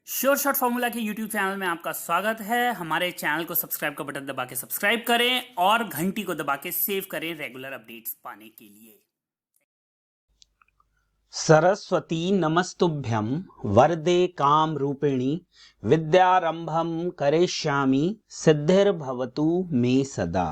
Sure shot formula के YouTube channel में आपका स्वागत है। हमारे चैनल को सब्सक्राइब का बटन दबा के सब्सक्राइब करें और घंटी को दबा के सेव करें रेगुलर अपडेट्स पाने के लिए। सरस्वती नमस्तुभ्यं वरदे काम रूपिणी विद्यारंभम करिष्यामि सिद्धिर्भवतु मे सदा।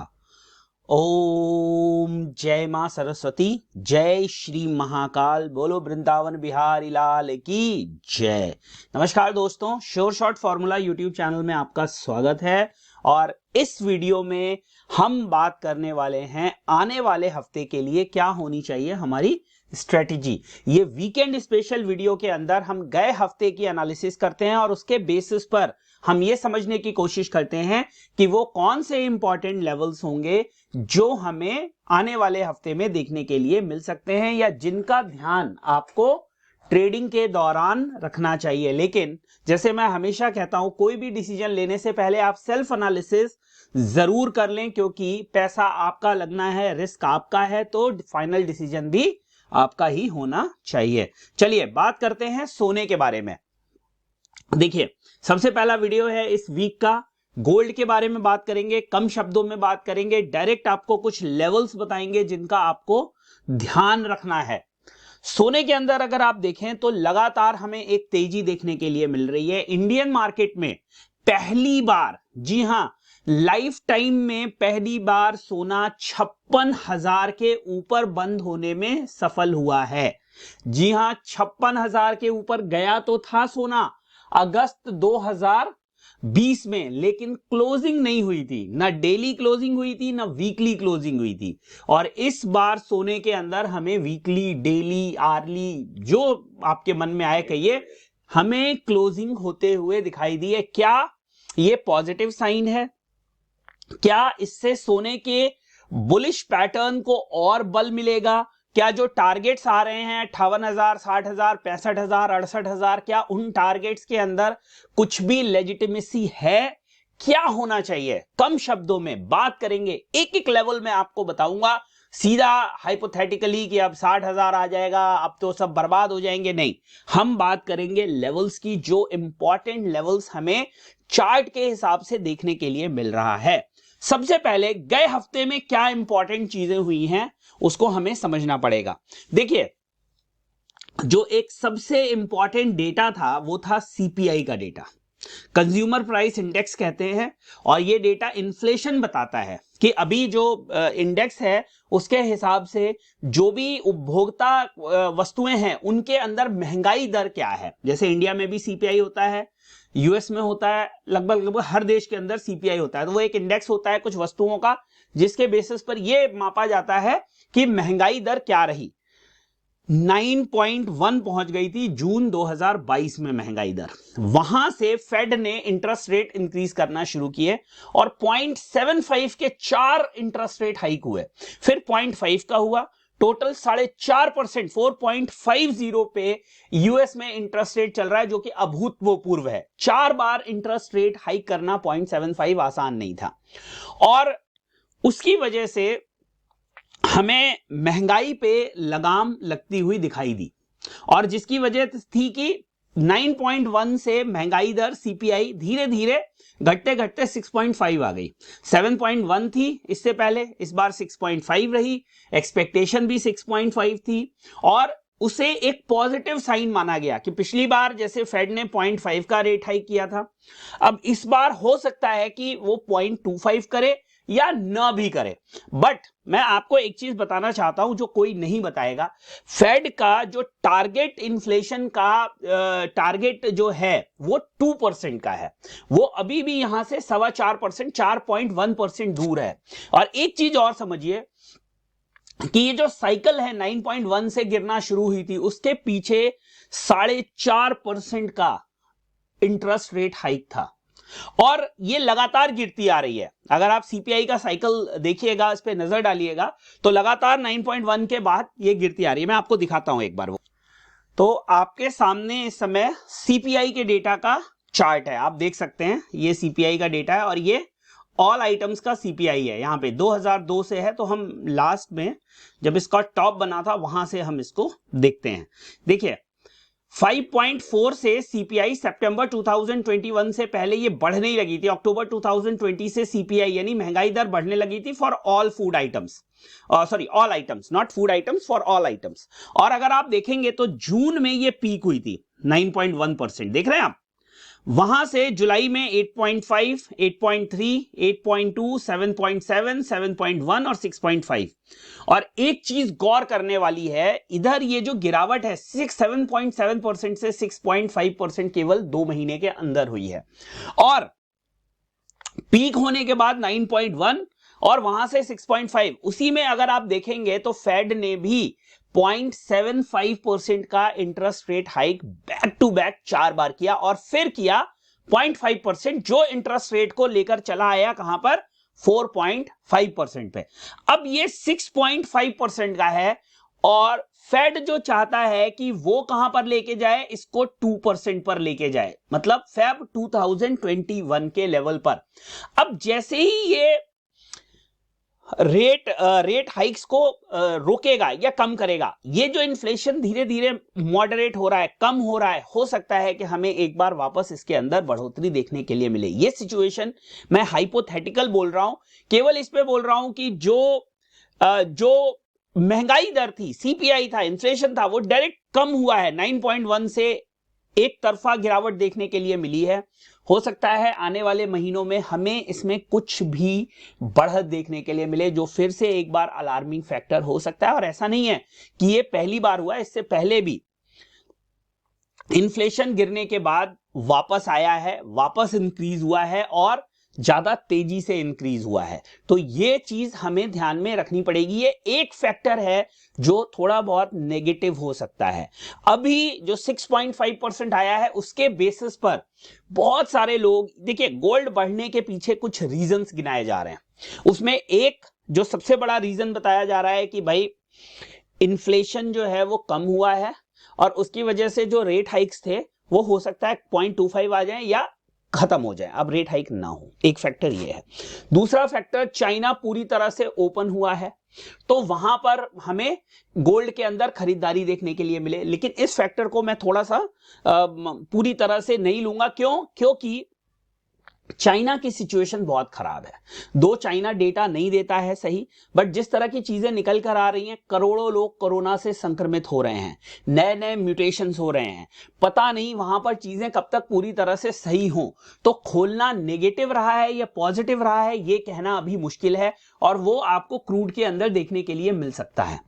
ओम जय मां सरस्वती, जय श्री महाकाल, बोलो वृंदावन बिहारी लाल की जय। नमस्कार दोस्तों, sure shot formula YouTube channel में आपका स्वागत है और इस वीडियो में हम बात करने वाले हैं आने वाले हफ्ते के लिए क्या होनी चाहिए हमारी स्ट्रेटेजी। ये वीकेंड स्पेशल वीडियो के अंदर हम गए हफ्ते की एनालिसिस करते हैं और उसके बेसिस पर हम ये समझने की कोशिश करते हैं कि वो कौन से इंपॉर्टेंट लेवल्स होंगे जो हमें आने वाले हफ्ते में देखने के लिए मिल सकते हैं या जिनका ध्यान आपको ट्रेडिंग के दौरान रखना चाहिए। लेकिन जैसे मैं हमेशा कहता हूं, कोई भी डिसीजन लेने से पहले आप सेल्फ एनालिसिस जरूर कर लें, क्योंकि पैसा आपका लगना है, रिस्क आपका है, तो फाइनल डिसीजन भी आपका ही होना चाहिए। चलिए बात करते हैं सोने के बारे में। देखिए, सबसे पहला वीडियो है इस वीक का, गोल्ड के बारे में बात करेंगे, कम शब्दों में बात करेंगे, डायरेक्ट आपको कुछ लेवल्स बताएंगे जिनका आपको ध्यान रखना है। सोने के अंदर अगर आप देखें तो लगातार हमें एक तेजी देखने के लिए मिल रही है। इंडियन मार्केट में पहली बार, जी हां, लाइफ टाइम में पहली बार सोना 56,000 के ऊपर बंद होने में सफल हुआ है। जी हां, 56,000 के ऊपर गया तो था सोना अगस्त 2020 में, लेकिन क्लोजिंग नहीं हुई थी, ना डेली क्लोजिंग हुई थी ना वीकली क्लोजिंग हुई थी। और इस बार सोने के अंदर हमें वीकली, डेली, आर्ली, जो आपके मन में आए कहिए, हमें क्लोजिंग होते हुए दिखाई दी है। क्या ये पॉजिटिव साइन है? क्या इससे सोने के बुलिश पैटर्न को और बल मिलेगा? क्या जो टारगेट्स आ रहे हैं 58,000, 60,000, 65,000, 68,000, क्या उन टारगेट्स के अंदर कुछ भी लेजिटिमेसी है? क्या होना चाहिए? कम शब्दों में बात करेंगे, एक एक लेवल में आपको बताऊंगा। सीधा हाइपोथेटिकली कि अब 60,000 आ जाएगा, अब तो सब बर्बाद हो जाएंगे, नहीं। हम बात करेंगे लेवल्स की, जो इंपॉर्टेंट लेवल्स हमें चार्ट के हिसाब से देखने के लिए मिल रहा है। सबसे पहले गए हफ्ते में क्या इंपॉर्टेंट चीजें हुई हैं उसको हमें समझना पड़ेगा। देखिए, जो एक सबसे इंपॉर्टेंट डेटा था वो था सीपीआई का डेटा, कंज्यूमर प्राइस इंडेक्स कहते हैं, और ये डेटा इन्फ्लेशन बताता है कि अभी जो इंडेक्स है उसके हिसाब से जो भी उपभोक्ता वस्तुएं हैं उनके अंदर महंगाई दर क्या है। जैसे इंडिया में भी सीपीआई होता है, यूएस में होता है, लगभग हर देश के अंदर सीपीआई होता है। तो वो एक इंडेक्स होता है कुछ वस्तुओं का, जिसके बेसिस पर यह मापा जाता है कि महंगाई दर क्या रही। 9.1 पहुंच गई थी जून 2022 में महंगाई दर। वहां से फेड ने इंटरेस्ट रेट इंक्रीज करना शुरू किए और 0.75 के 4 इंटरेस्ट रेट हाइक हुए, फिर 0.5 का हुआ, टोटल 4.5%, 4.50 पे यूएस में इंटरेस्ट रेट चल रहा है, जो कि अभूतपूर्व है। 4 बार इंटरेस्ट रेट हाइक करना 0.75 आसान नहीं था, और उसकी वजह से हमें महंगाई पे लगाम लगती हुई दिखाई दी, और जिसकी वजह थी कि 9.1 से महंगाई दर सीपीआई धीरे धीरे घटते घटते 6.5 आ गई। 7.1 थी इससे पहले, इस बार 6.5 रही, एक्सपेक्टेशन भी 6.5 थी, और उसे एक पॉजिटिव साइन माना गया कि पिछली बार जैसे फेड ने 0.5 का रेट हाइक किया था, अब इस बार हो सकता है कि वो 0.25 करे या न भी करे। बट मैं आपको एक चीज बताना चाहता हूं जो कोई नहीं बताएगा, फेड का जो टारगेट इन्फ्लेशन का टारगेट जो है वो 2% का है, वो अभी भी यहां से 4.25%, 4.1% दूर है। और एक चीज और समझिए कि ये जो साइकिल है 9.1 से गिरना शुरू हुई थी, उसके पीछे 4.5% का इंटरेस्ट रेट हाइक था, और ये लगातार गिरती आ रही है। अगर आप सीपीआई का साइकिल देखिएगा, इस पे नजर डालिएगा, तो लगातार 9.1 के बाद ये गिरती आ रही है। मैं आपको दिखाता हूं एक बार वो। तो आपके सामने इस समय सीपीआई के डेटा का चार्ट है, आप देख सकते हैं, ये सीपीआई का डेटा है और ये ऑल आइटम्स का सीपीआई है। यहां पे 2002 से है, तो हम लास्ट में जब इसका टॉप बना था वहां से हम इसको देखते हैं। देखिए, 5.4 से सीपीआई सितंबर 2021 से पहले ये बढ़ने ही लगी थी। अक्टूबर 2020 से सीपीआई यानी महंगाई दर बढ़ने लगी थी for all food items, sorry all items, not food items, for all items. और अगर आप देखेंगे तो जून में ये पीक हुई थी 9.1%, देख रहे हैं आप। वहां से जुलाई में 8.5, 8.3, 8.2, 7.7, 7.1 और 6.5। और एक चीज गौर करने वाली है, इधर ये जो गिरावट है 7.7% से 6.5% केवल 2 महीने के अंदर हुई है। और पीक होने के बाद 9.1 और वहां से 6.5, उसी में अगर आप देखेंगे तो फेड ने भी 0.75% का interest rate hike back to back 4 बार किया और फिर किया 0.5%, जो इंटरेस्ट रेट को लेकर चला आया कहां पर 4.5% पे। अब ये 6.5% का है और फेड जो चाहता है कि वो कहां पर लेके जाए, इसको 2% पर लेके जाए, मतलब फेब 2021 के लेवल पर। अब जैसे ही ये रेट हाइक्स को रोकेगा या कम करेगा, ये जो इन्फ्लेशन धीरे धीरे मॉडरेट हो रहा है, कम हो रहा है, हो सकता है कि हमें एक बार वापस इसके अंदर बढ़ोतरी देखने के लिए मिले। ये सिचुएशन मैं हाइपोथेटिकल बोल रहा हूं, केवल इस पे बोल रहा हूं कि जो महंगाई दर थी, सीपीआई था, इन्फ्लेशन था, वो डायरेक्ट कम हुआ है। 9.1 से एक तरफा गिरावट देखने के लिए मिली है। हो सकता है आने वाले महीनों में हमें इसमें कुछ भी बढ़त देखने के लिए मिले, जो फिर से एक बार अलार्मिंग फैक्टर हो सकता है। और ऐसा नहीं है कि ये पहली बार हुआ, इससे पहले भी इन्फ्लेशन गिरने के बाद वापस आया है, वापस इंक्रीज हुआ है और ज्यादा तेजी से इंक्रीज हुआ है। तो ये चीज हमें ध्यान में रखनी पड़ेगी। ये एक फैक्टर है जो थोड़ा बहुत नेगेटिव हो सकता है। अभी जो 6.5% आया है उसके बेसिस पर बहुत सारे लोग, देखिए गोल्ड बढ़ने के पीछे कुछ रीजंस गिनाए जा रहे हैं। उसमें एक जो सबसे बड़ा रीजन बताया जा रहा है कि भाई इन्फ्लेशन जो है वो कम हुआ है और उसकी वजह से जो रेट हाइक्स थे वो हो सकता है 0.25 आ जाए या खत्म हो जाए, अब रेट हाइक ना हो। एक फैक्टर ये है। दूसरा फैक्टर, चाइना पूरी तरह से ओपन हुआ है तो वहां पर हमें गोल्ड के अंदर खरीदारी देखने के लिए मिले। लेकिन इस फैक्टर को मैं थोड़ा सा पूरी तरह से नहीं लूंगा। क्योंकि चाइना की सिचुएशन बहुत खराब है। दो चाइना डेटा नहीं देता है सही, बट जिस तरह की चीजें निकल कर आ रही हैं, करोड़ों लोग कोरोना से संक्रमित हो रहे हैं, नए नए म्यूटेशंस हो रहे हैं, पता नहीं वहां पर चीजें कब तक पूरी तरह से सही हों। तो खोलना नेगेटिव रहा है या पॉजिटिव रहा है ये कहना अभी मुश्किल है। और वो आपको क्रूड के अंदर देखने के लिए मिल सकता है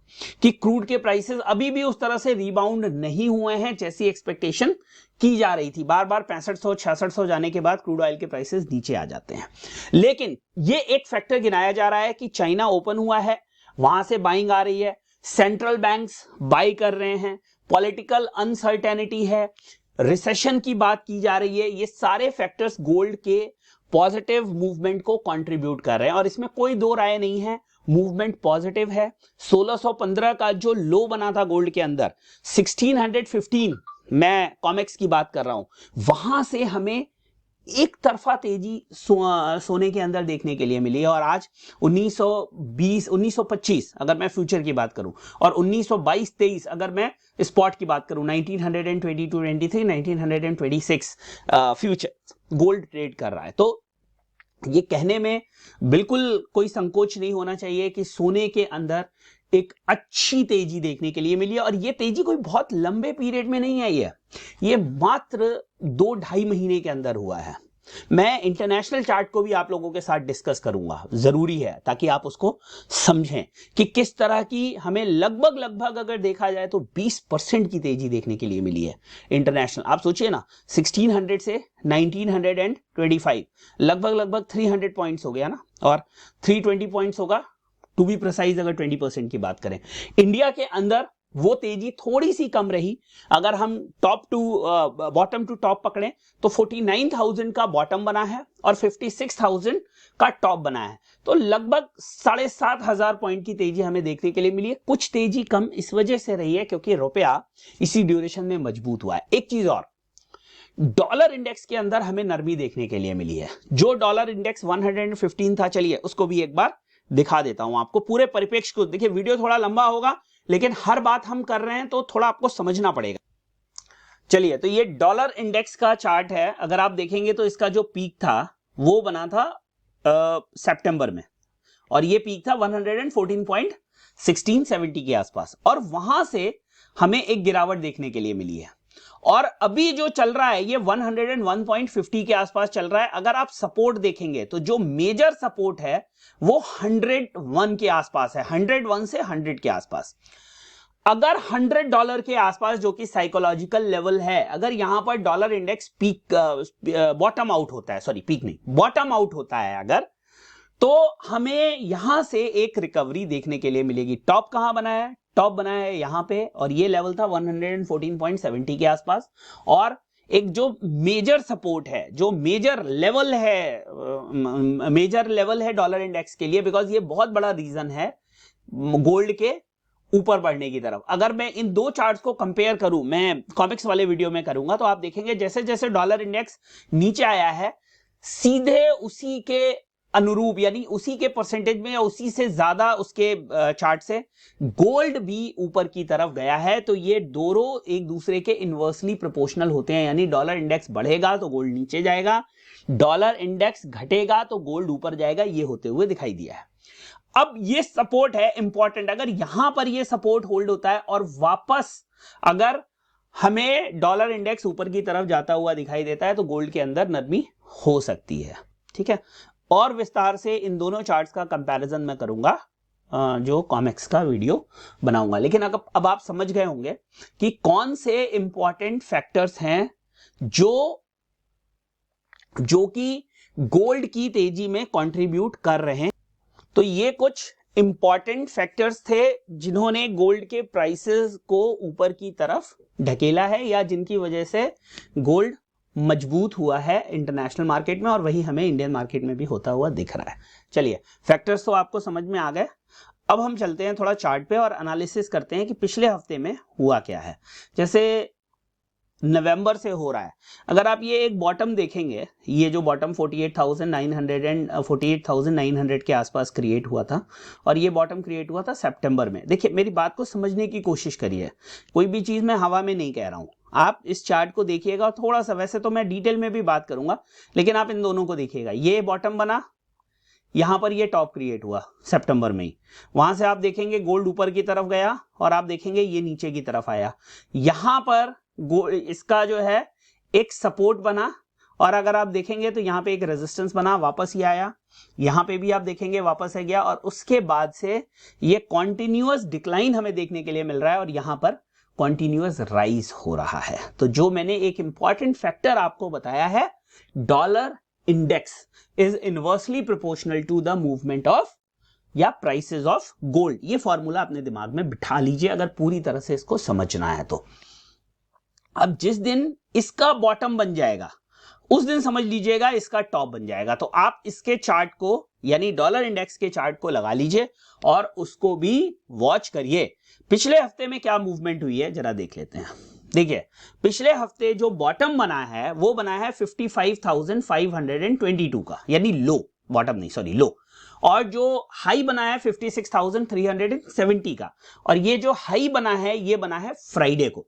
कि क्रूड के प्राइसेस अभी भी उस तरह से रिबाउंड नहीं हुए हैं जैसी एक्सपेक्टेशन की जा रही थी। बार बार 6500 6600 जाने के बाद क्रूड ऑयल के प्राइसेस नीचे आ जाते हैं। लेकिन ये एक फैक्टर गिनाया जा रहा है कि चाइना ओपन हुआ है, वहां से बाइंग आ रही है, सेंट्रल बैंक्स बाई कर रहे हैं, पॉलिटिकल अनसर्टेनिटी है, रिसेशन की बात की जा रही है। ये सारे फैक्टर्स गोल्ड के पॉजिटिव मूवमेंट को कंट्रीब्यूट कर रहे हैं और इसमें कोई दो राय नहीं है, मूवमेंट पॉजिटिव है। 1615 का जो लो बना था गोल्ड के अंदर, 1615, मैं कॉमेक्स की बात कर रहा हूं, वहां से हमें एक तरफा तेजी सोने के अंदर देखने के लिए मिली है। और आज 1920 1925 अगर मैं फ्यूचर की बात करूं और 1922-23 अगर मैं स्पॉट की बात करूं, 1922-23 1926 फ्यूचर गोल्ड ट्रेड कर रहा है। तो ये कहने में बिल्कुल कोई संकोच नहीं होना चाहिए कि सोने के अंदर एक अच्छी तेजी देखने के लिए मिली है। और ये तेजी कोई बहुत लंबे पीरियड में नहीं आई है, ये मात्र 2-2.5 महीने के अंदर हुआ है। मैं इंटरनेशनल चार्ट को भी आप लोगों के साथ डिस्कस करूंगा, जरूरी है, ताकि आप उसको समझें कि किस तरह की हमें लगभग अगर देखा जाए तो 20% की तेजी देखने के लिए मिली है इंटरनेशनल। आप सोचिए ना, 1600 से 1925 लगभग 300 पॉइंट्स हो गया ना, और 320 पॉइंट्स होगा टू बी प्रिसाइज अगर 20% की बात करें। इंडिया के अंदर वो तेजी थोड़ी सी कम रही। अगर हम बॉटम टू टॉप पकड़ें तो 49,000 का बॉटम बना है और 56,000 का टॉप बना है। तो लगभग 7,500 पॉइंट की तेजी हमें देखने के लिए मिली है। कुछ तेजी कम इस वजह से रही है क्योंकि रुपया इसी ड्यूरेशन में मजबूत हुआ है। एक चीज और, डॉलर इंडेक्स के अंदर हमें नरमी देखने के लिए मिली है। जो डॉलर इंडेक्स 115 था, चलिए उसको भी एक बार दिखा देता हूं आपको, पूरे परिप्रेक्ष्य को। देखिए वीडियो थोड़ा लंबा होगा लेकिन हर बात हम कर रहे हैं तो थोड़ा आपको समझना पड़ेगा। चलिए, तो ये डॉलर इंडेक्स का चार्ट है। अगर आप देखेंगे तो इसका जो पीक था वो बना था सितंबर में, और ये पीक था 114.1670 के आसपास, और वहां से हमें एक गिरावट देखने के लिए मिली है। और अभी जो चल रहा है ये 101.50 के आसपास चल रहा है। अगर आप सपोर्ट देखेंगे तो जो मेजर सपोर्ट है वो 101 के आसपास है, 101 से 100 के आसपास। अगर $100 के आसपास, जो कि साइकोलॉजिकल लेवल है, अगर यहां पर dollar index peak bottom out होता है, सॉरी पीक नहीं, बॉटम आउट होता है अगर, तो हमें यहां से एक रिकवरी देखने के लिए मिलेगी। टॉप कहां बना है? टॉप बना है यहां पे, और ये लेवल था 114.70 के आसपास। और एक जो मेजर सपोर्ट है, जो मेजर लेवल है डॉलर इंडेक्स के लिए, बिकॉज ये बहुत बड़ा रीजन है गोल्ड के ऊपर बढ़ने की तरफ। अगर मैं इन दो चार्ट्स को कंपेयर करूं, मैं कॉमिक्स वाले वीडियो में करूंगा, तो आप देखेंगे जैसे जैसे डॉलर इंडेक्स नीचे आया है, सीधे उसी के अनुरूप, यानी उसी के परसेंटेज में या उसी से ज्यादा उसके चार्ट से गोल्ड भी ऊपर की तरफ गया है। तो ये दोनों एक दूसरे के इनवर्सली प्रोपोर्शनल होते हैं, यानी डॉलर इंडेक्स बढ़ेगा तो गोल्ड नीचे जाएगा, डॉलर इंडेक्स घटेगा तो गोल्ड ऊपर जाएगा, ये होते हुए दिखाई दिया है। अब ये सपोर्ट है इंपॉर्टेंट, अगर यहां पर ये सपोर्ट होल्ड होता है और वापस अगर हमें डॉलर इंडेक्स ऊपर की तरफ जाता हुआ दिखाई देता है तो गोल्ड के अंदर नरमी हो सकती है। ठीक है, और विस्तार से इन दोनों चार्ट्स का कंपैरिजन मैं करूंगा जो कॉमिक्स का वीडियो बनाऊंगा। लेकिन अब आप समझ गए होंगे कि कौन से इंपॉर्टेंट फैक्टर्स हैं जो कि गोल्ड की तेजी में कंट्रीब्यूट कर रहे हैं। तो ये कुछ इंपॉर्टेंट फैक्टर्स थे जिन्होंने गोल्ड के प्राइसेस को ऊपर की तरफ ढकेला है, या जिनकी वजह से गोल्ड मजबूत हुआ है इंटरनेशनल मार्केट में, और वही हमें इंडियन मार्केट में भी होता हुआ दिख रहा है। चलिए, फैक्टर्स तो आपको समझ में आ गए। अब हम चलते हैं थोड़ा चार्ट पे और एनालिसिस करते हैं कि पिछले हफ्ते में हुआ क्या है। जैसे नवंबर से हो रहा है, अगर आप ये एक बॉटम देखेंगे, ये जो बॉटम 48,900 के आसपास क्रिएट हुआ था, और ये बॉटम क्रिएट हुआ था सितंबर में। देखिए, मेरी बात को समझने की कोशिश करिए, कोई भी चीज मैं हवा में नहीं कह रहा हूं। आप इस चार्ट को देखिएगा थोड़ा सा, वैसे तो मैं डिटेल में भी बात करूंगा, लेकिन आप इन दोनों को देखिएगा। ये बॉटम बना, यहां पर ये टॉप क्रिएट हुआ सितंबर में ही, वहां से आप देखेंगे गोल्ड ऊपर की तरफ गया, और आप देखेंगे ये नीचे की तरफ आया। यहां पर इसका जो है एक सपोर्ट बना, और अगर आप देखेंगे तो यहां पे एक रेजिस्टेंस बना, वापस ही आया, यहां पे भी आप देखेंगे वापस है गया, और उसके बाद से ये कॉन्टिन्यूअस डिक्लाइन हमें देखने के लिए मिल रहा है, और यहां पर कॉन्टिन्यूअस राइज हो रहा है। तो जो मैंने एक इंपॉर्टेंट फैक्टर आपको बताया है, dollar index is inversely proportional to the movement of या प्राइसेस ऑफ गोल्ड। ये फॉर्मूला अपने दिमाग में बिठा लीजिए अगर पूरी तरह से इसको समझना है तो। अब जिस दिन इसका बॉटम बन जाएगा उस दिन समझ लीजिएगा इसका टॉप बन जाएगा। तो आप इसके चार्ट को, यानी डॉलर इंडेक्स के चार्ट को लगा लीजिए और उसको भी वॉच करिए। पिछले हफ्ते में क्या मूवमेंट हुई है जरा देख लेते हैं। देखिए, पिछले हफ्ते जो बॉटम बना है वो बना है 55,522 का, यानी लो, बॉटम नहीं सॉरी लो, और जो हाई बना है 56,370 का, और ये जो हाई बना है ये बना है फ्राइडे को।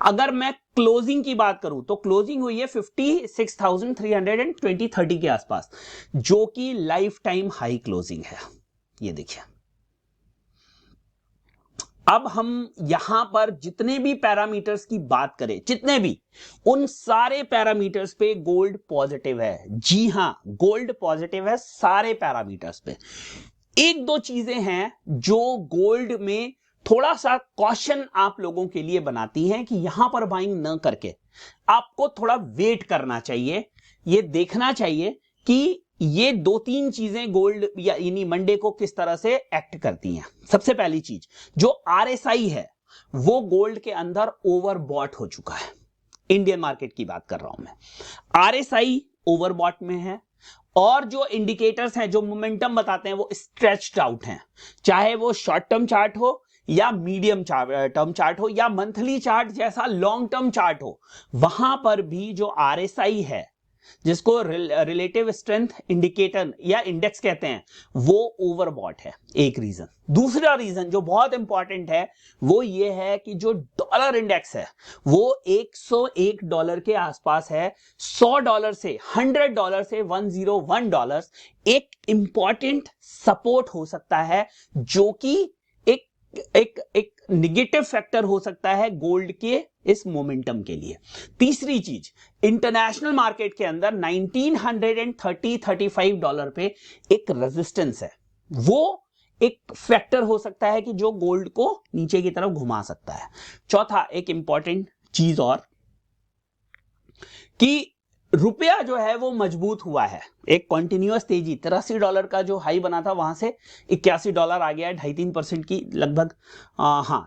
अगर मैं क्लोजिंग की बात करूं तो क्लोजिंग हुई है 56,320 के आसपास, जो कि लाइफ टाइम हाई क्लोजिंग है। ये देखिए, अब हम यहां पर जितने भी पैरामीटर्स की बात करें, जितने भी, उन सारे पैरामीटर्स पे गोल्ड पॉजिटिव है। जी हां, गोल्ड पॉजिटिव है सारे पैरामीटर्स पे। एक दो चीजें हैं जो गोल्ड में थोड़ा सा कॉशन आप लोगों के लिए बनाती हैं कि यहां पर बाइंग न करके आपको थोड़ा वेट करना चाहिए। ये देखना चाहिए कि ये दो तीन चीजें गोल्ड यानी मंडे को किस तरह से एक्ट करती हैं। सबसे पहली चीज, जो आरएसआई है वो गोल्ड के अंदर ओवरबॉट हो चुका है। इंडियन मार्केट की बात कर रहा हूं मैं, आरएसआई ओवरबॉट में है, और जो इंडिकेटर्स हैं, जो मोमेंटम बताते हैं, वो स्ट्रेच्ड आउट हैं। चाहे वो शॉर्ट टर्म चार्ट हो या मीडियम टर्म चार्ट हो या मंथली चार्ट जैसा लॉन्ग टर्म चार्ट हो, वहां पर भी जो आरएसआई है जिसको रिलेटिव स्ट्रेंथ इंडिकेटर या इंडेक्स कहते हैं, वो ओवरबॉट है, एक रीजन। दूसरा रीजन जो बहुत इंपॉर्टेंट है वो ये है कि जो डॉलर इंडेक्स है वो $101 के आसपास है। $100 से, $100 से $101 एक इंपॉर्टेंट सपोर्ट हो सकता है, जो कि एक निगेटिव फैक्टर हो सकता है गोल्ड के इस मोमेंटम के लिए। तीसरी चीज, इंटरनेशनल मार्केट के अंदर $1935 पे एक रेजिस्टेंस है, वो एक फैक्टर हो सकता है कि जो गोल्ड को नीचे की तरफ घुमा सकता है। चौथा एक इंपॉर्टेंट चीज और, कि रुपया जो है वो मजबूत हुआ है, एक कॉन्टिन्यूअस तेजी, $83 का जो हाई बना था वहां से $81 आ गया है, 2.5-3% की लगभग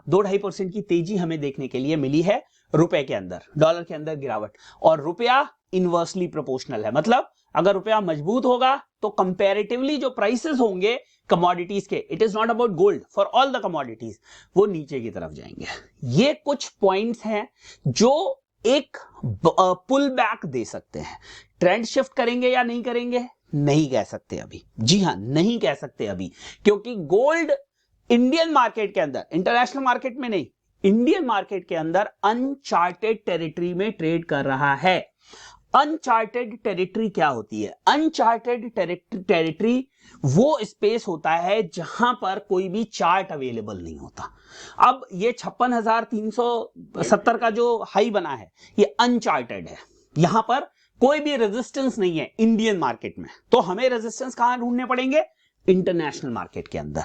2-2.5% की तेजी हमें देखने के लिए मिली है रुपए के अंदर, डॉलर के अंदर गिरावट। और रुपया इनवर्सली प्रोपोर्शनल है, मतलब अगर रुपया मजबूत होगा तो कंपैरेटिवली जो प्राइसेस होंगे कमोडिटीज के, it is not about gold, for all the commodities, वो नीचे की तरफ जाएंगे। ये कुछ पॉइंट्स हैं जो एक पुल बैक दे सकते हैं। ट्रेंड शिफ्ट करेंगे या नहीं करेंगे, नहीं कह सकते अभी। जी हां, नहीं कह सकते अभी, क्योंकि गोल्ड इंडियन मार्केट के अंदर, इंटरनेशनल मार्केट में नहीं, इंडियन मार्केट के अंदर अनचार्टेड टेरिटरी में ट्रेड कर रहा है। अनचार्टेड टेरिटरी क्या होती है? अनचार्टेड टेरिटरी वो स्पेस होता है जहां पर कोई भी चार्ट अवेलेबल नहीं होता। अब ये 56,370 का जो हाई बना है ये अनचार्टेड है, यहां पर कोई भी रेजिस्टेंस नहीं है इंडियन मार्केट में, तो हमें रेजिस्टेंस कहां ढूंढने पड़ेंगे? इंटरनेशनल मार्केट के अंदर।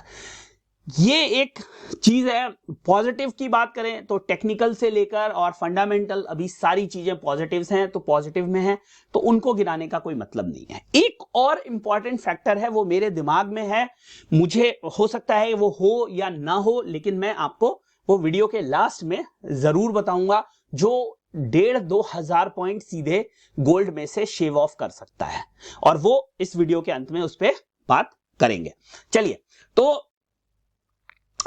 ये एक चीज है। पॉजिटिव की बात करें तो टेक्निकल से लेकर और फंडामेंटल अभी सारी चीजें पॉजिटिव्स हैं, तो पॉजिटिव में है, तो उनको गिराने का कोई मतलब नहीं है। एक और इंपॉर्टेंट फैक्टर है, वो मेरे दिमाग में है, मुझे हो सकता है वो हो या ना हो, लेकिन मैं आपको वो वीडियो के लास्ट में जरूर बताऊंगा, जो 1,500-2 हजार पॉइंट सीधे गोल्ड में से शेव ऑफ कर सकता है, और वो इस वीडियो के अंत में उस पर बात करेंगे। चलिए, तो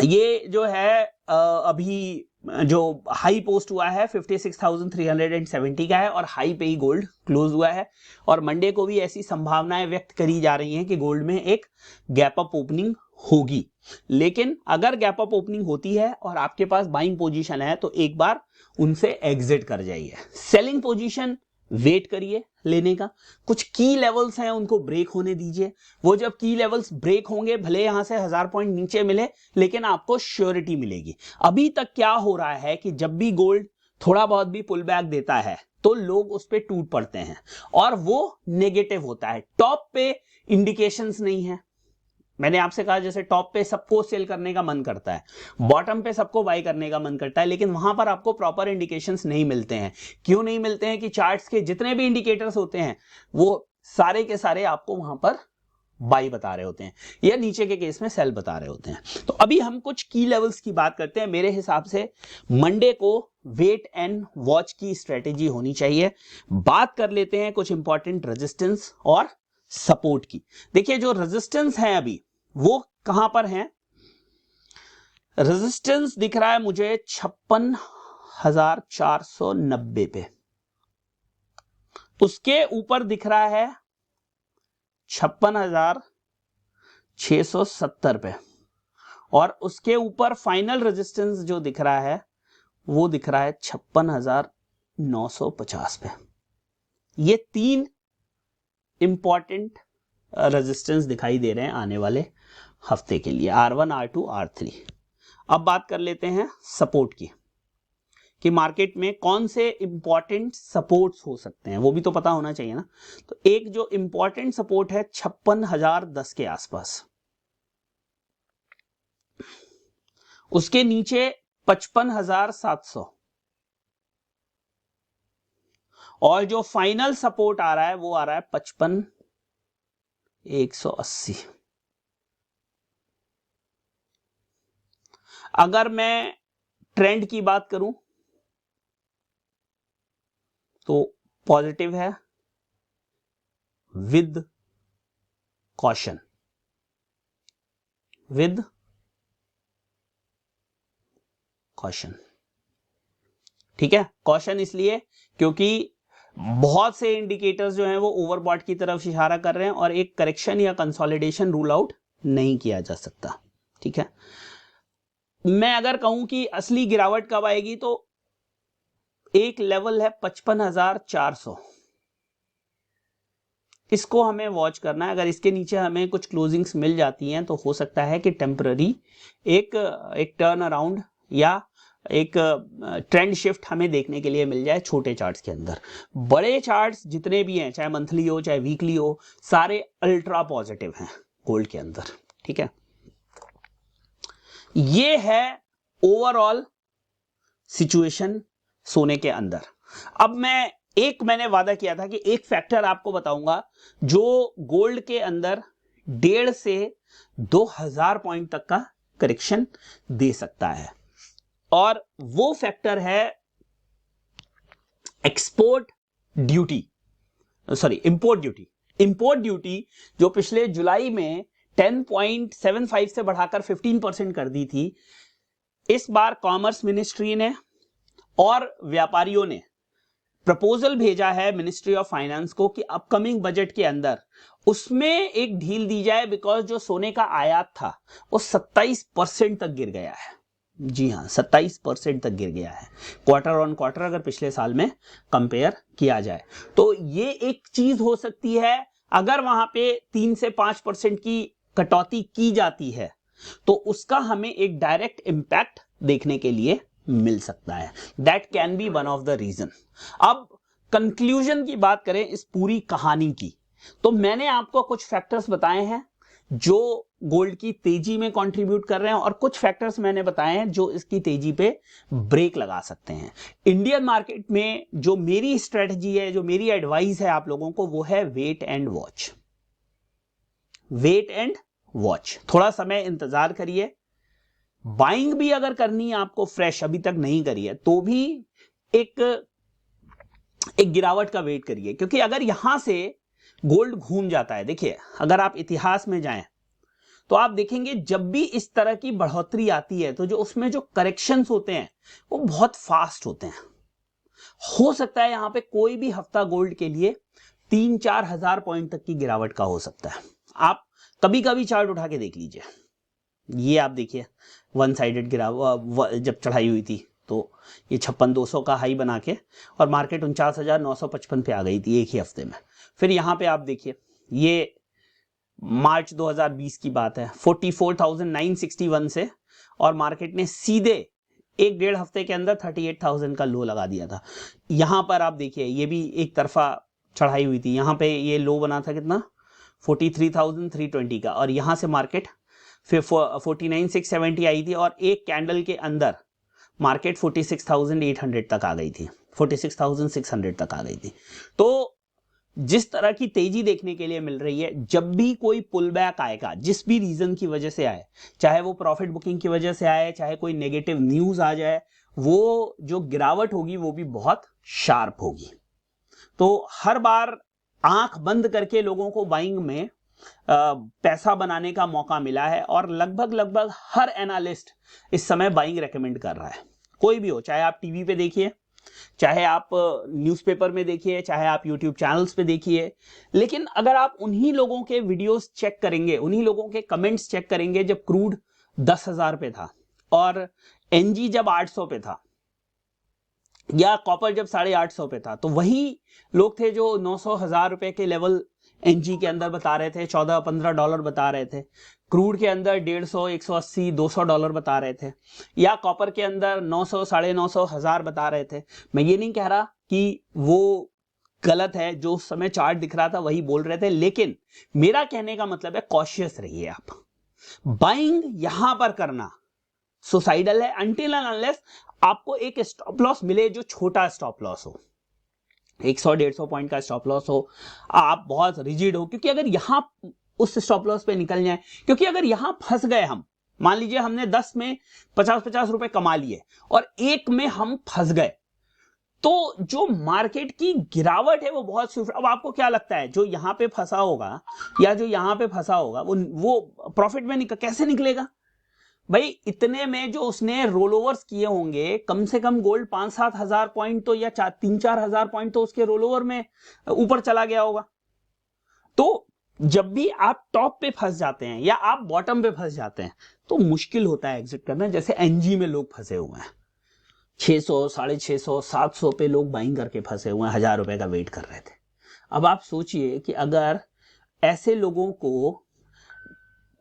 ये जो है अभी जो हाई पोस्ट हुआ है 56,370 का है, और हाई पे ही गोल्ड क्लोज हुआ है, और मंडे को भी ऐसी संभावनाएं व्यक्त करी जा रही हैं कि गोल्ड में एक गैप अप ओपनिंग होगी। लेकिन अगर गैप अप ओपनिंग होती है और आपके पास बाइंग पोजीशन है तो एक बार उनसे एग्जिट कर जाइए। सेलिंग पोजीशन वेट करिए लेने का, कुछ की लेवल्स हैं उनको ब्रेक होने दीजिए। वो जब की लेवल्स ब्रेक होंगे, भले यहां से 1000 पॉइंट नीचे मिले, लेकिन आपको श्योरिटी मिलेगी। अभी तक क्या हो रहा है कि जब भी गोल्ड थोड़ा बहुत भी पुल बैक देता है तो लोग उस पर टूट पड़ते हैं, और वो नेगेटिव होता है। टॉप पे इंडिकेशंस नहीं है, मैंने आपसे कहा जैसे टॉप पे सबको सेल करने का मन करता है, बॉटम पे सबको बाय करने का मन करता है, लेकिन वहां पर आपको प्रॉपर इंडिकेशंस नहीं मिलते हैं। क्यों नहीं मिलते हैं? कि चार्ट्स के जितने भी इंडिकेटर्स होते हैं वो सारे के सारे आपको वहां पर बाई बता रहे होते हैं, या नीचे के केस में सेल बता रहे होते हैं। तो अभी हम कुछ की लेवल्स की बात करते हैं। मेरे हिसाब से मंडे को वेट एंड वॉच की स्ट्रेटेजी होनी चाहिए। बात कर लेते हैं कुछ इंपॉर्टेंट रेजिस्टेंस और सपोर्ट की। देखिए, जो रेजिस्टेंस है अभी वो कहां पर है? रेजिस्टेंस दिख रहा है मुझे 56,490 पे, उसके ऊपर दिख रहा है 56,670 पे, और उसके ऊपर फाइनल रेजिस्टेंस जो दिख रहा है वो दिख रहा है 56,950 पे। ये 3 इंपॉर्टेंट रेजिस्टेंस दिखाई दे रहे हैं आने वाले हफ्ते के लिए, R1, R2, R3। अब बात कर लेते हैं सपोर्ट की, कि मार्केट में कौन से इंपॉर्टेंट सपोर्ट्स हो सकते हैं, वो भी तो पता होना चाहिए ना। तो एक जो इंपॉर्टेंट सपोर्ट है 56,010 के आसपास, उसके नीचे 55,700, और जो फाइनल सपोर्ट आ रहा है वो आ रहा है 55,180। अगर मैं ट्रेंड की बात करूं तो पॉजिटिव है विद कॉशन, विद कॉशन। ठीक है, कॉशन इसलिए क्योंकि बहुत से इंडिकेटर्स जो हैं वो ओवरबॉट की तरफ इशारा कर रहे हैं और एक करेक्शन या कंसोलिडेशन रूल आउट नहीं किया जा सकता। ठीक है, मैं अगर कहूं कि असली गिरावट कब आएगी तो एक लेवल है 55,400, इसको हमें वॉच करना है। अगर इसके नीचे हमें कुछ क्लोजिंग्स मिल जाती हैं तो हो सकता है कि टेम्पररी एक टर्न अराउंड या एक ट्रेंड शिफ्ट हमें देखने के लिए मिल जाए छोटे चार्ट्स के अंदर। बड़े चार्ट्स जितने भी हैं, चाहे मंथली हो चाहे वीकली हो, सारे अल्ट्रा पॉजिटिव हैं गोल्ड के अंदर। ठीक है, ये है ओवरऑल सिचुएशन सोने के अंदर। अब मैंने वादा किया था कि एक फैक्टर आपको बताऊंगा जो गोल्ड के अंदर 1.5 से 2,000 पॉइंट तक का करेक्शन दे सकता है, और वो फैक्टर है इंपोर्ट ड्यूटी। इंपोर्ट ड्यूटी जो पिछले जुलाई में 10.75 से बढ़ाकर 15% कर दी थी, इस बार कॉमर्स मिनिस्ट्री ने और व्यापारियों ने प्रपोजल भेजा है मिनिस्ट्री ऑफ फाइनेंस को कि अपकमिंग बजट के अंदर उसमें एक ढील दी जाए, बिकॉज जो सोने का आयात था वो 27% तक गिर गया है। जी हां, 27% तक गिर गया है क्वार्टर ऑन क्वार्टर, अगर पिछले साल में कंपेयर किया जाए तो ये एक चीज हो सकती है। अगर वहां पे 3 से 5% की कटौती की जाती है तो उसका हमें एक डायरेक्ट इंपैक्ट देखने के लिए मिल सकता है। That can be one of the reason. अब कंक्लूजन की बात करें इस पूरी कहानी की, तो मैंने आपको कुछ फैक्टर्स बताए हैं जो गोल्ड की तेजी में कंट्रीब्यूट कर रहे हैं, और कुछ फैक्टर्स मैंने बताए हैं जो इसकी तेजी पे ब्रेक लगा सकते हैं। इंडियन मार्केट में जो मेरी स्ट्रेटजी है, जो मेरी एडवाइस है आप लोगों को, वो है wait and watch. Wait and watch, थोड़ा समय इंतजार करिए। बाइंग भी अगर करनी है आपको फ्रेश, अभी तक नहीं करी है, तो भी एक गिरावट का वेट करिए, क्योंकि अगर यहां से गोल्ड घूम जाता है, देखिए अगर आप इतिहास में जाएं तो आप देखेंगे जब भी इस तरह की बढ़ोतरी आती है तो जो उसमें जो करेक्शंस होते हैं वो बहुत फास्ट होते हैं। हो सकता है यहां पे कोई भी हफ्ता गोल्ड के लिए 3-4 हजार पॉइंट तक की गिरावट का हो सकता है। आप कभी कभी चार्ट उठा के देख लीजिए, ये आप देखिए वन साइडेड गिरावट जब चढ़ाई हुई थी तो ये 56,200 का हाई बना के और मार्केट 49,955 पे आ गई थी एक ही हफ्ते में। फिर यहां पे आप देखिए, ये मार्च 2020 की बात है, 44,961 से, और मार्केट ने सीधे 1-1.5 हफ्ते के अंदर 38,000 का लो लगा दिया था। यहां पर आप देखिए ये भी एक तरफा चढ़ाई हुई थी, यहां पे ये लो बना था कितना, 43,320 का, और यहां से मार्केट फिर 49,670 आई थी, और एक कैंडल के अंदर मार्केट 46,800 तक आ गई थी, 46,600 तक आ गई थी। तो जिस तरह की तेजी देखने के लिए मिल रही है, जब भी कोई पुल बैक आएगा, जिस भी रीजन की वजह से आए, चाहे वो प्रॉफिट बुकिंग की वजह से आए, चाहे कोई नेगेटिव न्यूज आ जाए, वो जो गिरावट होगी वो भी बहुत शार्प होगी। तो हर बार आंख बंद करके लोगों को बाइंग में पैसा बनाने का मौका मिला है, और लगभग हर एनालिस्ट इस समय बाइंग रेकमेंड कर रहा है। कोई भी हो, चाहे आप टीवी पे देखिए, चाहे आप न्यूज़पेपर में देखिए, चाहे आप यूट्यूब चैनल्स पे देखिए, लेकिन अगर आप उन्हीं लोगों के वीडियोस चेक करेंगे, उन्हीं लोगों के कमेंट्स चेक करेंगे जब क्रूड 10,000 पे था और एनजी जब 800 पे था, या कॉपर जब 850 पे था, तो वही लोग थे जो 900,000 रुपए के लेवल एनजी के अंदर बता रहे थे, $14-15 बता रहे थे, क्रूड के अंदर 150, 180, $200 बता रहे थे, या कॉपर के अंदर 900, 950, 1000 बता रहे थे। मैं ये नहीं कह रहा कि वो गलत है, जो उस समय चार्ट दिख रहा था वही बोल रहे थे, लेकिन मेरा कहने का मतलब है कॉशियस रहिए आप। बाइंग यहां पर करना सुसाइडल है अनटिल एंड अनलेस आपको एक स्टॉप लॉस मिले जो छोटा स्टॉप लॉस हो, 100-150 पॉइंट का स्टॉप लॉस हो, आप बहुत रिजिड हो, क्योंकि अगर यहां उस स्टॉप लॉस पे निकल जाए, क्योंकि अगर यहां फंस गए हम, मान लीजिए हमने 10 में 50-50 रुपए कमा लिए और एक में हम फंस गए, तो जो मार्केट की गिरावट है वो बहुत स्विफ्ट। अब आपको क्या लगता है, जो यहां पे फंसा होगा या जो यहां पे फंसा होगा वो प्रॉफिट में कैसे निकलेगा? भाई इतने में जो उसने रोल ओवर्स किए होंगे, कम से कम गोल्ड 5-7 हजार पॉइंट तो या 3-4 हजार पॉइंट तो उसके रोल ओवर में ऊपर चला गया होगा। तो जब भी आप टॉप पे फंस जाते हैं या आप बॉटम पे फंस जाते हैं तो मुश्किल होता है एग्जिट करना। जैसे एनजी में लोग फंसे हुए हैं, 600, 650, 700 पे लोग बाइंग करके फंसे हुए हैं, 1000 रुपए का वेट कर रहे थे। अब आप सोचिए कि अगर ऐसे लोगों को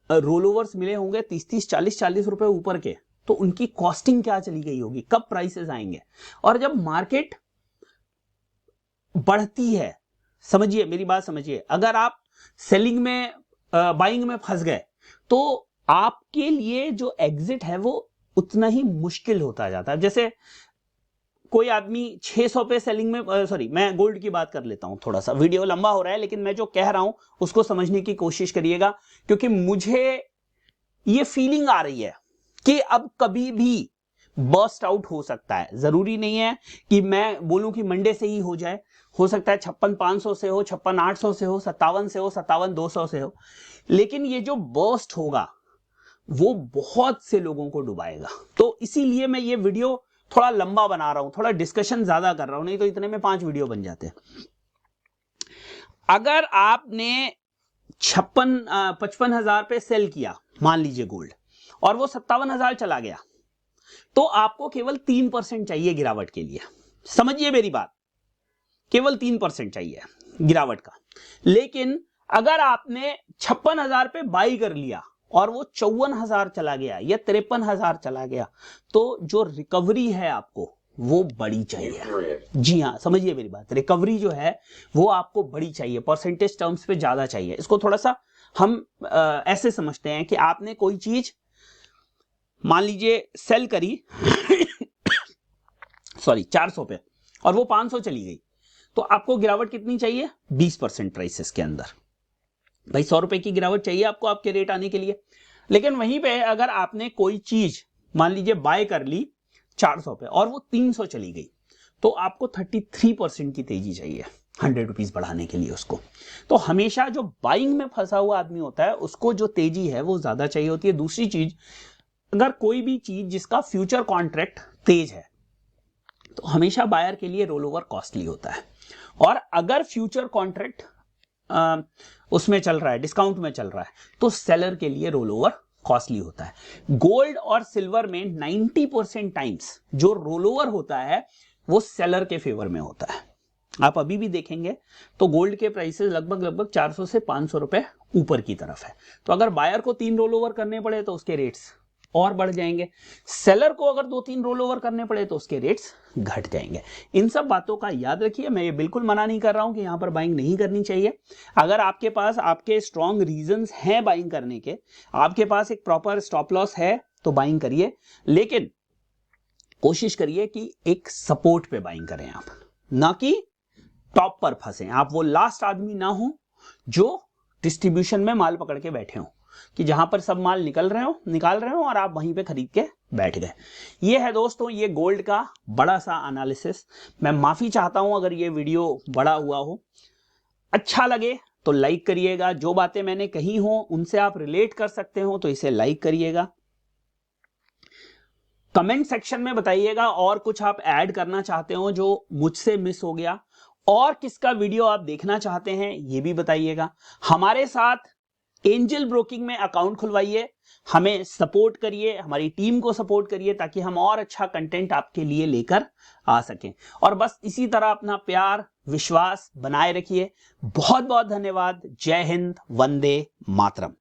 रोल ओवर्स मिले होंगे 30-30, 40-40 रुपए ऊपर के, तो उनकी कॉस्टिंग क्या चली गई होगी, कब प्राइसेस आएंगे। और जब मार्केट बढ़ती है, समझिए मेरी बात समझिए, अगर आप सेलिंग में बाइंग में फंस गए तो आपके लिए जो एग्जिट है वो उतना ही मुश्किल होता जाता है। जैसे कोई आदमी 600 पे सेलिंग में, सॉरी मैं गोल्ड की बात कर लेता हूं, थोड़ा सा वीडियो लंबा हो रहा है लेकिन मैं जो कह रहा हूं उसको समझने की कोशिश करिएगा, क्योंकि मुझे ये फीलिंग आ रही है कि अब कभी भी बर्स्ट आउट हो सकता है। जरूरी नहीं है कि मैं बोलूं कि मंडे से ही हो जाए, हो सकता है 56,500 से हो, 56,800 से हो, 57 से हो, 57,200 से हो, लेकिन ये जो बर्स्ट होगा वो बहुत से लोगों को डुबाएगा। तो इसीलिए मैं ये वीडियो थोड़ा लंबा बना रहा हूं, थोड़ा डिस्कशन ज्यादा कर रहा हूं, नहीं तो इतने में 5 वीडियो बन जाते हैं। अगर आपने 55 हजार पे सेल किया मान लीजिए गोल्ड, और वो 57,000 चला गया, तो आपको केवल 3% चाहिए गिरावट के लिए। समझिए मेरी बात, केवल 3% चाहिए गिरावट का। लेकिन अगर आपने 56,000 पे बाई कर लिया और वो 54,000 चला गया या 53,000 चला गया, तो जो रिकवरी है आपको वो बड़ी चाहिए। जी हाँ, समझिए मेरी बात, रिकवरी जो है वो आपको बड़ी चाहिए, परसेंटेज टर्म्स पे ज्यादा चाहिए। इसको थोड़ा सा हम ऐसे समझते हैं कि आपने कोई चीज मान लीजिए सेल करी सॉरी 400 पे और वो 500 चली गई, तो आपको गिरावट कितनी चाहिए, 20% प्राइसेस के अंदर। भाई 100 रुपए की गिरावट चाहिए आपको आपके रेट आने के लिए। लेकिन वहीं पे अगर आपने कोई चीज मान लीजिए बाय कर ली 400 पे और वो 300 चली गई, तो आपको 33% की तेजी चाहिए 100 रुपीज बढ़ाने के लिए उसको। तो हमेशा जो बाइंग में फंसा हुआ आदमी होता है उसको जो तेजी है वो ज्यादा चाहिए होती है। दूसरी चीज, अगर कोई भी चीज जिसका फ्यूचर कॉन्ट्रैक्ट तेज है तो हमेशा बायर के लिए रोल ओवर कॉस्टली होता है। और अगर फ्यूचर कॉन्ट्रैक्ट उसमें चल रहा है, डिस्काउंट में चल रहा है, तो सेलर के लिए रोल ओवर कॉस्टली होता है। गोल्ड और सिल्वर में 90% टाइम्स जो रोल ओवर होता है वो सेलर के फेवर में होता है। आप अभी भी देखेंगे तो गोल्ड के प्राइसेस लगभग 400 से 500 रुपए ऊपर की तरफ है। तो अगर बायर को 3 रोल ओवर करने पड़े तो उसके रेट्स और बढ़ जाएंगे, सेलर को अगर 2-3 रोल ओवर करने पड़े तो उसके रेट्स घट जाएंगे। इन सब बातों का याद रखिए। मैं ये बिल्कुल मना नहीं कर रहा हूं कि यहां पर बाइंग नहीं करनी चाहिए। अगर आपके पास आपके स्ट्रॉन्ग रीजंस हैं बाइंग करने के, आपके पास एक प्रॉपर स्टॉप लॉस है, तो बाइंग करिए, लेकिन कोशिश करिए कि एक सपोर्ट पे बाइंग करें आप, ना कि टॉप पर फंसे। आप वो लास्ट आदमी ना हो जो डिस्ट्रीब्यूशन में माल पकड़ के बैठे हो, कि जहां पर सब माल निकाल रहे हो और आप वहीं पे खरीद के बैठ गए। ये है दोस्तों ये गोल्ड का बड़ा सा एनालिसिस। मैं माफी चाहता हूं अगर ये वीडियो बड़ा हुआ हो। अच्छा लगे तो लाइक करिएगा, जो बातें मैंने कही हो उनसे आप रिलेट कर सकते हो तो इसे लाइक करिएगा। कमेंट सेक्शन में बताइएगा और कुछ आप ऐड करना चाहते हो जो मुझसे मिस हो गया, और किसका वीडियो आप देखना चाहते हैं ये भी बताइएगा। हमारे साथ एंजल ब्रोकिंग में अकाउंट खुलवाइए, हमें सपोर्ट करिए, हमारी टीम को सपोर्ट करिए, ताकि हम और अच्छा कंटेंट आपके लिए लेकर आ सकें। और बस इसी तरह अपना प्यार विश्वास बनाए रखिए। बहुत बहुत धन्यवाद। जय हिंद, वंदे मातरम।